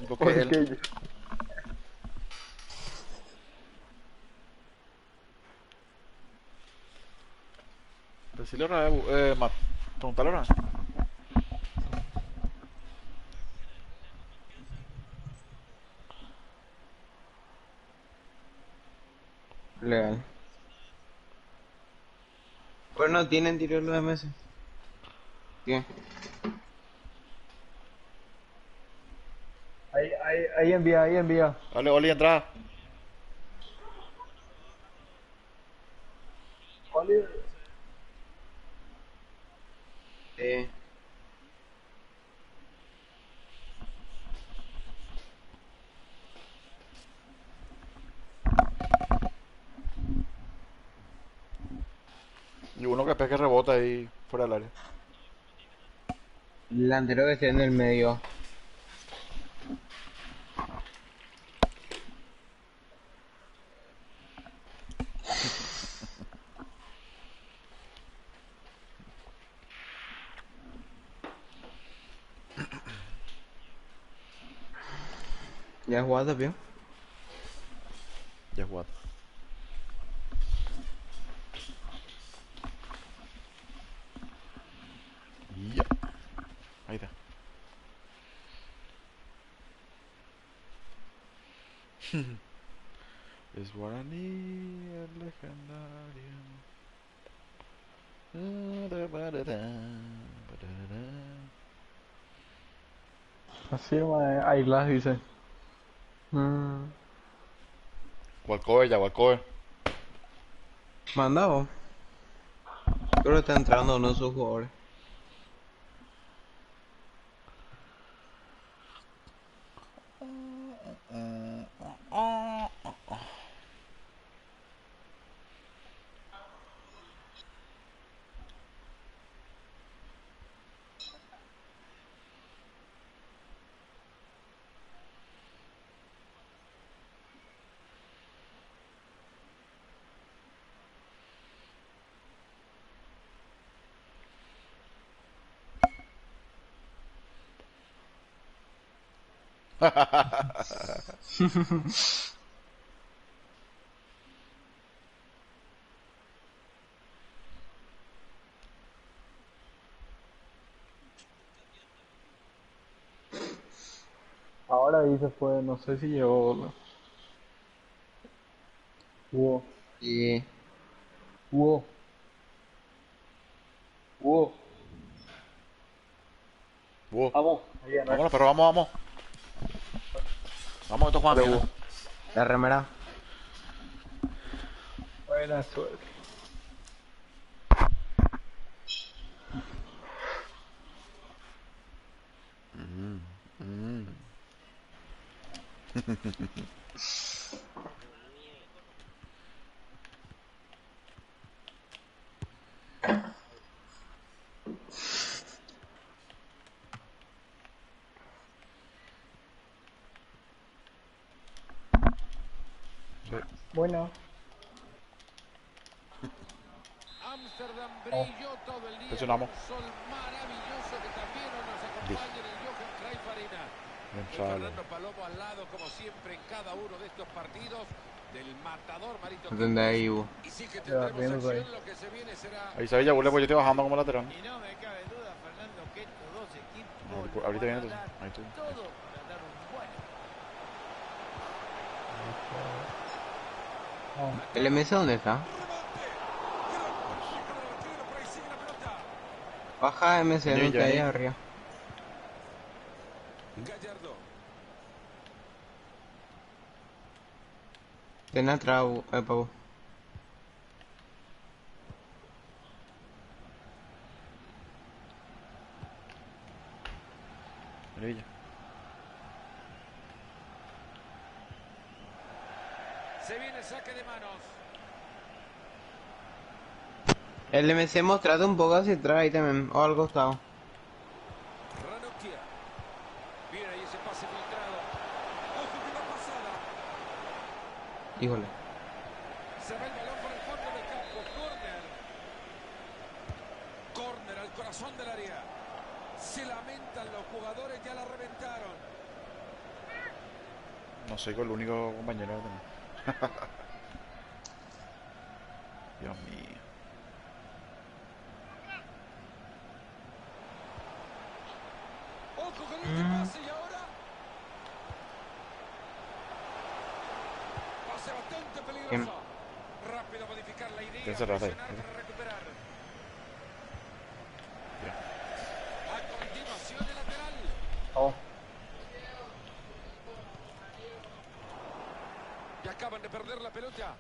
Porque él. Porque yo... Decirle ahora, Matt. Preguntale ahora. Legal. Pues no tienen tiro los MS. ¿Qué? Ahí envía, ahí envía. Dale, Oli, entrada. Oli, Eh, Y uno que pesque rebota ahí fuera del área. el delantero que esté en el medio. ¿Ya has jugado, tío? Ya jugado. Ya. Ahí está. Es Guaraní el legendario. así, mae, ahí las dice. Mm, Walcover ya, Walcover. Mandado. Creo que está entrando uno de sus jugadores. ahora ahí se fue, no sé si llegó. Hugo, Y Hugo, Hugo. Wow. Vamos, ahí en Vámonos, pero vamos, vamos. Vamos, que estos juegan Dale, bien, Hugo. la remera. Buena suerte. Sí. Bueno, Ámsterdam vamos. brilló todo el día con Presionamos. un sol maravilloso que también hoy nos Listo. acompaña en el Johan Cruyff Arena. Bien, Y sale. Fernando Palomo al lado, como siempre, en cada uno de estos partidos del matador Marito ¿Dónde Quinteros. hay Hugo? Y sí que Ya, tendremos riéndose ahí. acción, lo que se viene será Ahí se ve ya, pues yo estoy bajando como lateral. Y no me cabe duda, Fernando, que estos dos equipos Ahorita lo ahorita van viene a entonces. dar Ahí estoy. todo para dar un buen Vamos. ¿El MS dónde está? Baja MS, Vení, no Villa, está ahí vení. arriba. Gallardo. Ten atrás, Pau. Vení, Villa. Se viene el saque de manos. El MC mostrado un poco hacia atrás ahí también, o al costado. Ranocchia. Bien ahí ese pase filtrado. Ojo que va pasada. Híjole. Se va el balón por el fondo del campo. Corner. Corner al corazón del área. Se lamentan los jugadores, ya la reventaron. No soy con el único compañero que tengo. Dios mío. Ojo con este pase y ahora. Pase bastante peligroso. Rápido modificar la idea. ¿Quién se trata ahí? Presionar para recuperar. Bien. A continuación el lateral. Oh, Y acaban de perder la pelota.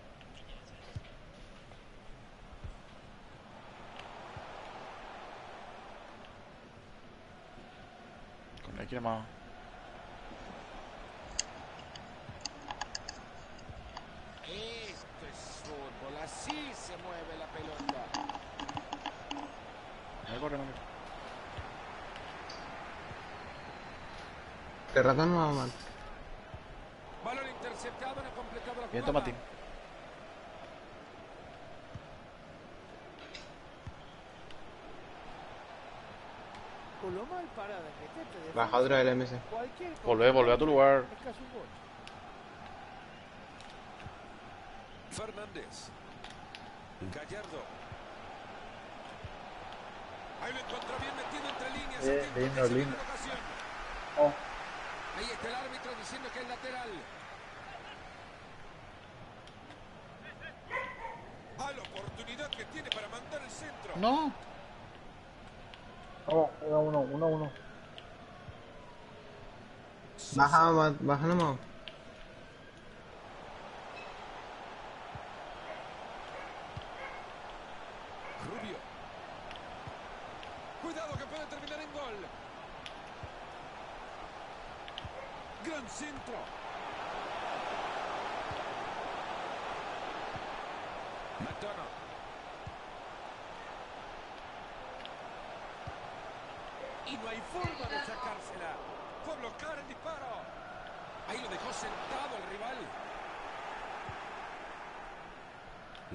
Con aquí más. Esto es fútbol. Así se mueve la pelota. No corre, no corre. Este rato no va mal. Balón interceptado, no ha completado la Bien, jugada. Tomatín. Con lo mal parada que esté te defensa, Baja otra del MC. cualquier Volvé a tu lugar. es casi un gol. Fernández. Gallardo. Ahí lo encontró bien metido entre líneas. Bien, Atento, lindo, que se viene lindo. la ocasión. oh. Ahí está el árbitro diciendo que es lateral. A la oportunidad que tiene para mandar el centro. No. Vamos, 1-1. Baja nomás. Rubio. Cuidado que puede terminar en gol. Gran centro. McDonough. Y no hay forma de sacársela. Fue a bloquear el disparo. Ahí lo dejó sentado el rival.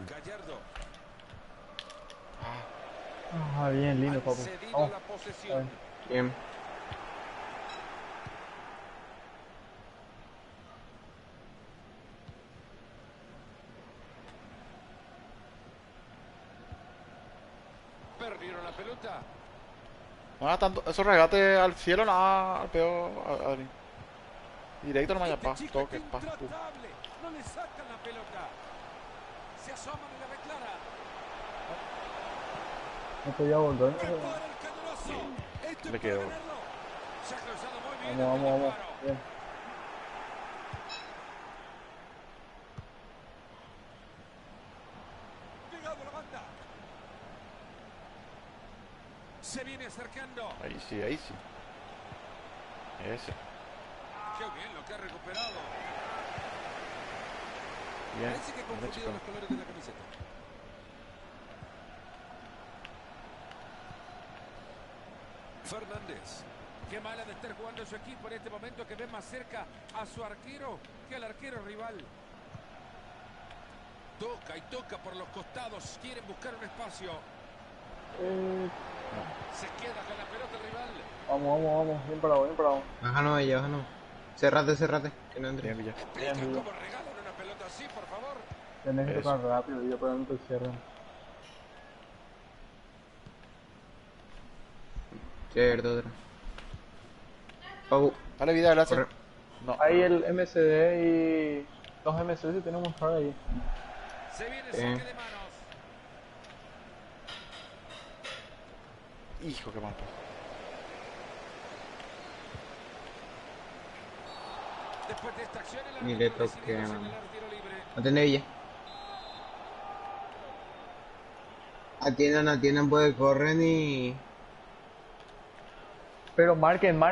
Gallardo. Ah, bien, lindo, Han papu. cedido Vamos. la posesión. Bien. Perdieron la pelota. Nada, tanto. Esos regates al cielo, nada. Al peor. Adri. Directo nomás ya, pa. Este chico Toque, es pa. intratable. No le sacan la pelota. Se asoman y la reclara. No podía volver. Prepara el cañonazo. Esto Le es quedó. para ganarlo. Se ha cruzado muy bien. Vamos, el vamos, vamos. disparo. Bien. Llegado a la banda. Se viene acercando. Ahí sí, ahí sí. Ese. Qué bien lo que ha recuperado. Bien. Parece que ha Bien, confundido chico. los colores de la camiseta. Fernández. Qué mala de estar jugando su equipo en este momento, que ve más cerca a su arquero que al arquero rival. Toca y toca por los costados. Quieren buscar un espacio. Se queda con la pelota el rival. Vamos. Bien parado, bien parado. Baja nomás ella, baja nomás. Cerrate. Que no entre. Bien, Villa. Explica Bien, cómo regalan una pelota así, por favor. Tenés que Eso. tocar rápido, yo para no te cierren. Cierto, otra. Papu, Dale vida, el hace. corre. No. Ahí el MCD y los MCD tenemos que estar ahí. Se viene saque de manos. Hijo, qué mal. Después de esta acción, el Ni árbitro le decidió toque, señalar man. tiro libre. Atiende Villa. Atiendan, porque corren y... Pero marquen.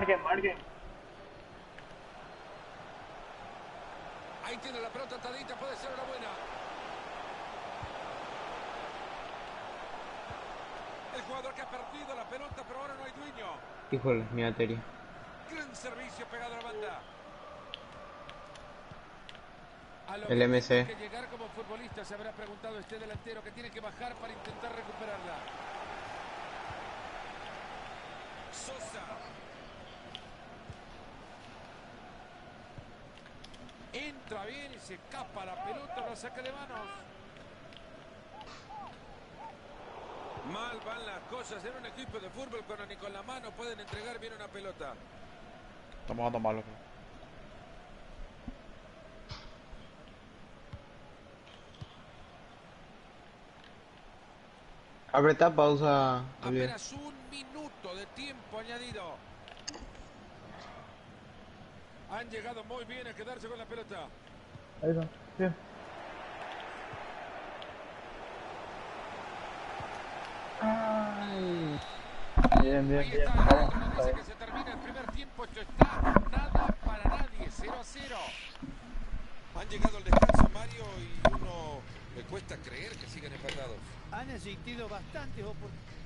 Ahí tiene la pelota atadita, puede ser una buena. El jugador que ha perdido la pelota, pero ahora no hay dueño. Híjole, mi batería. Gran servicio pegado a la banda. A lo El que MC. tiene que llegar como futbolista, se habrá preguntado este delantero, que tiene que bajar para intentar recuperarla. Sosa. entra bien y se escapa la pelota, la saca de manos. Mal van las cosas en un equipo de fútbol cuando ni con la mano pueden entregar bien una pelota. Estamos jugando malo. Apretá pausa, Oliver. Apenas un minuto de tiempo añadido. Han llegado muy bien a quedarse con la pelota. Ahí está. Bien. Ay. Bien, bien, Ahí bien. está el Vamos. árbitro, Está dice bien. que se termina el primer tiempo. Esto está nada para nadie, 0-0. Han llegado al descanso, Mario, y uno le cuesta creer que siguen empatados. Han existido bastantes oportunidades.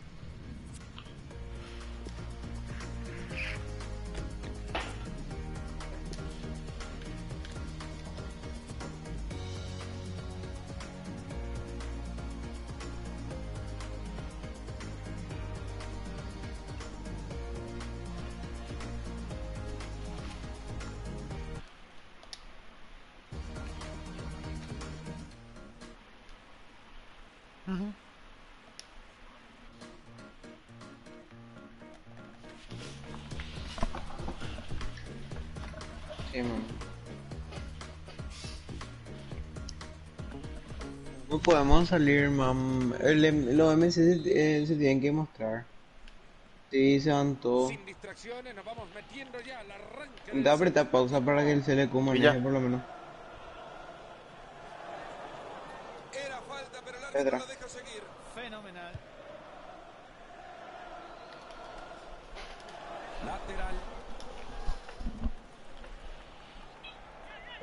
Sí, man. No podemos salir, mam. Los MC se tienen que mostrar. Sí, se van todos. Sin distracciones, nos vamos metiendo ya al arranque del Intenta apretar segundo pausa para que tiempo. el CLQ Villa. maneje por lo menos. Era falta, pero el árbitro Pedra. lo deja seguir. Fenomenal. Lateral.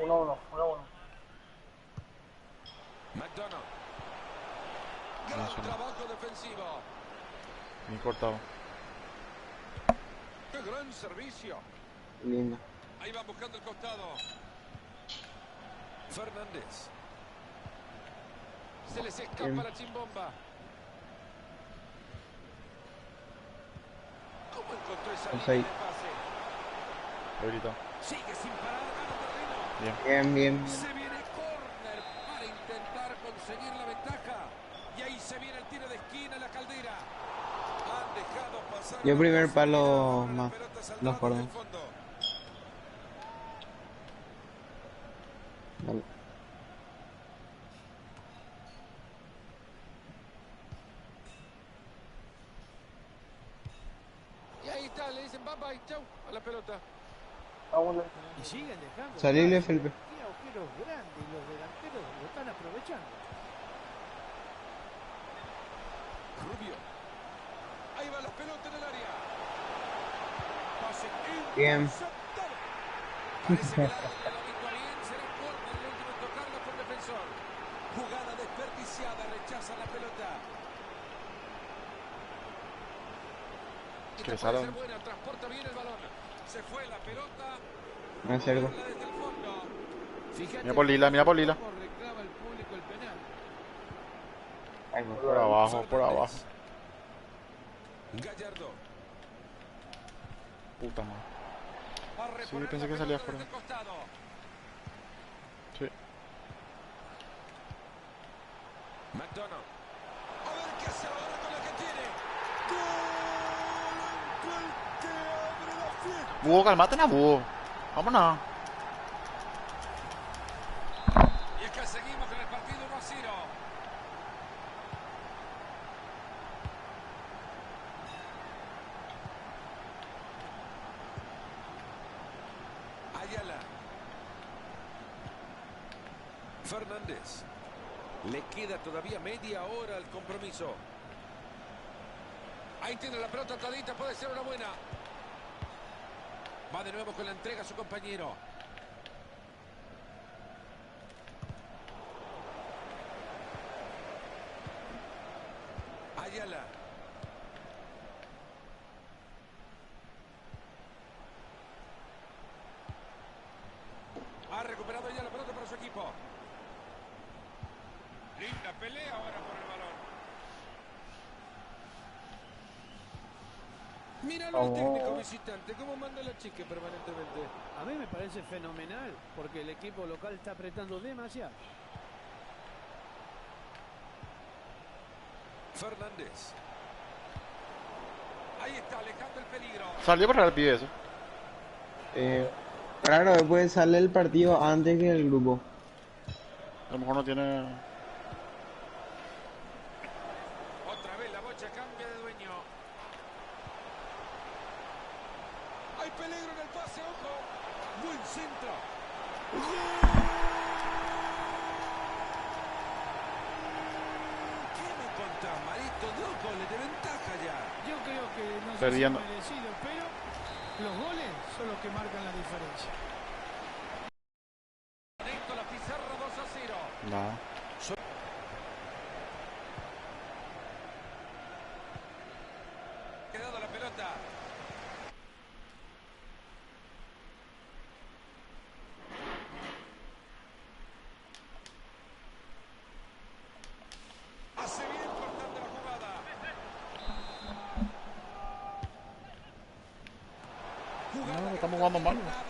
1-1. 1-1. McDonough. No, Gran eso no. trabajo defensivo. Bien cortado. ¡Qué gran servicio! Linda. Ahí van buscando el costado. Fernández. Se les escapa Bien. la chimbomba. ¿Cómo encontró esa Pues línea ahí. de pase? Ahorita. Sigue sin parar, gana terreno. Bien. Bien, bien, bien. Se viene córner para intentar conseguir la ventaja. Y ahí se viene el tiro de esquina en la Caldera. Han dejado pasar. Yo una primer posibilidad, palo ahora la más. pelota saldrá Los desde cordos. el fondo. Dale. Y ahí está, le dicen bye bye, chau, a la pelota. Vamos. Y siguen dejando. Salile, espacio. Felipe. Tiene agujeros grandes y los delanteros lo están aprovechando. Rubio. Ahí va la pelota en el área. Pase Bien. interceptado. Parece que el árbitro lo dijo bien. Será córner el último en tocarlo por defensor. Jugada desperdiciada. Rechaza la pelota. Que Esta salga. puede ser buena. Transporta bien el balón. Se fue la pelota. Me acerco. Moverla desde el fondo. Fíjate Mira por Lila, mira por Lila. cómo reclama el público el penal. Ahí va. Por abajo, por abajo. Gallardo. Puta madre. A reponer pensé la que salía pelota fuera. desde el costado. Sí. McDonough. A ver qué hace ahora con la que tiene. ¡Gol! El que abre la fiesta. Búho, calmate, na búho. Vámonos. Y es que seguimos con el partido 1-0. Ayala. Fernández. Le queda todavía media hora al compromiso. Ahí tiene la pelota atadita, puede ser una buena. Va de nuevo con la entrega a su compañero. Ayala. Ha recuperado ya la pelota para su equipo. Linda pelea ahora por el balón. Míralo al Vamos. técnico visitante, cómo manda la chica permanentemente. A mí me parece fenomenal, porque el equipo local está apretando demasiado. Fernández. Ahí está, alejando el peligro. Salió para el pibe eso. Claro, después sale el partido antes que el grupo. A lo mejor no tiene. Otra vez la bocha cambia de dueño. Hay peligro en el pase, ojo. Buen centro. ¿Qué me contás, Marito? 2 goles de ventaja ya. Yo creo que no sé si Perdiendo. es merecido, pero los goles son los que marcan la diferencia. Conecto la pizarra 2-0. Nada. Quedado la pelota. Hace bien cortando la jugada. No, estamos jugando mal. Nada,